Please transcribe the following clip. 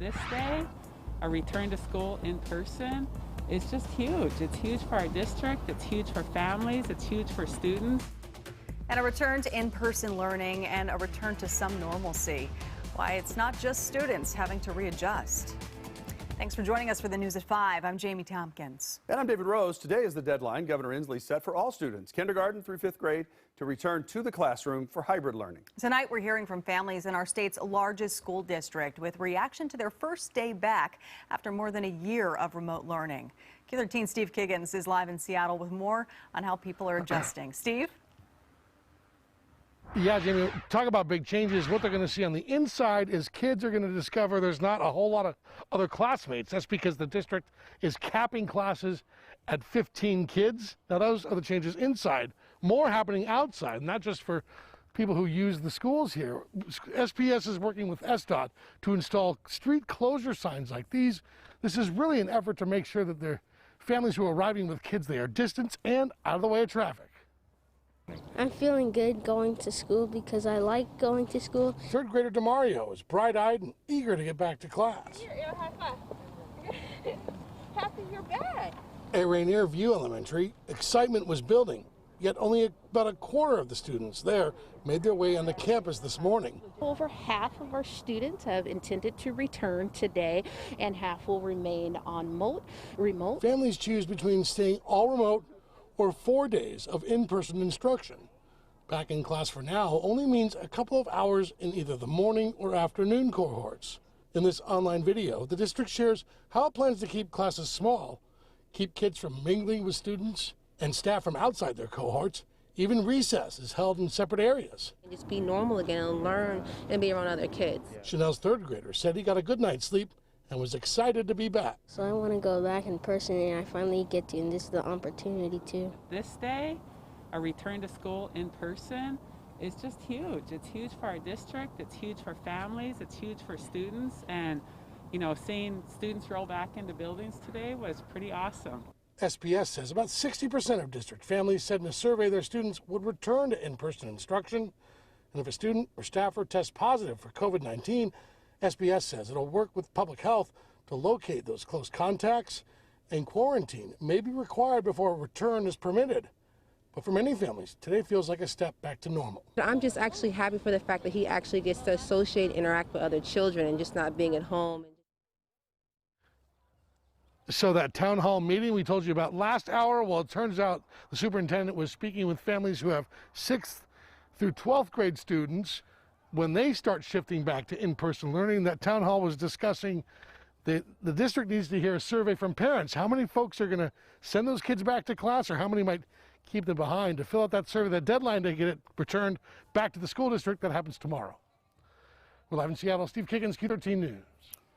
This day, a return to school in person, is just huge. It's huge for our district, it's huge for families, it's huge for students. And a return to in-person learning and a return to some normalcy. Why it's not just students having to readjust. Thanks for joining us for the News at 5. I'm Jamie Tompkins. And I'm David Rose. Today is the deadline Governor Inslee set for all students, kindergarten through 5th grade, to return to the classroom for hybrid learning. Tonight, we're hearing from families in our state's largest school district with reaction to their first day back after more than a year of remote learning. Q13 Steve Kiggins is live in Seattle with more on how people are adjusting. Steve? Yeah, Jamie, talk about big changes. What they're going to see on the inside is kids are going to discover there's not a whole lot of other classmates. That's because the district is capping classes at 15 kids. Now, those are the changes inside. More happening outside, not just for people who use the schools here. SPS is working with SDOT to install street closure signs like these. This is really an effort to make sure that their families who are arriving with kids, they are distanced and out of the way of traffic. I'm feeling good going to school because I like going to school. Third grader DeMario is bright-eyed and eager to get back to class. Here, high five. Happy you're back. At Rainier View Elementary, excitement was building, yet only about a quarter of the students there made their way onto campus this morning. Over half of our students have intended to return today, and half will remain on remote. Families choose between staying all remote or 4 days of in-person instruction. Back in class for now only means a couple of hours in either the morning or afternoon cohorts. In this online video, the district shares how it plans to keep classes small, keep kids from mingling with students and staff from outside their cohorts. Even recess is held in separate areas. Just be normal again and learn and be around other kids. Chanel's third grader said he got a good night's sleep and was excited to be back. So I want to go back in person, and I finally get to, and this is the opportunity to. This day, a return to school in person, is just huge. It's huge for our district, it's huge for families, it's huge for students, and seeing students roll back into buildings today was pretty awesome. SPS says about 60% of district families said in a survey their students would return to in-person instruction, and if a student or staffer tests positive for COVID-19, SPS says it'll work with public health to locate those close contacts, and quarantine may be required before a return is permitted. But for many families, today feels like a step back to normal. I'm just actually happy for the fact that he actually gets to associate, interact with other children, and just not being at home. So that town hall meeting we told you about last hour, well, it turns out the superintendent was speaking with families who have 6th through 12th grade students. When they start shifting back to in-person learning, that town hall was discussing the district needs to hear a survey from parents. How many folks are going to send those kids back to class, or how many might keep them behind? To fill out that survey, the deadline to get it returned back to the school district, that happens tomorrow. We're live in Seattle. Steve Kiggins, Q13 News.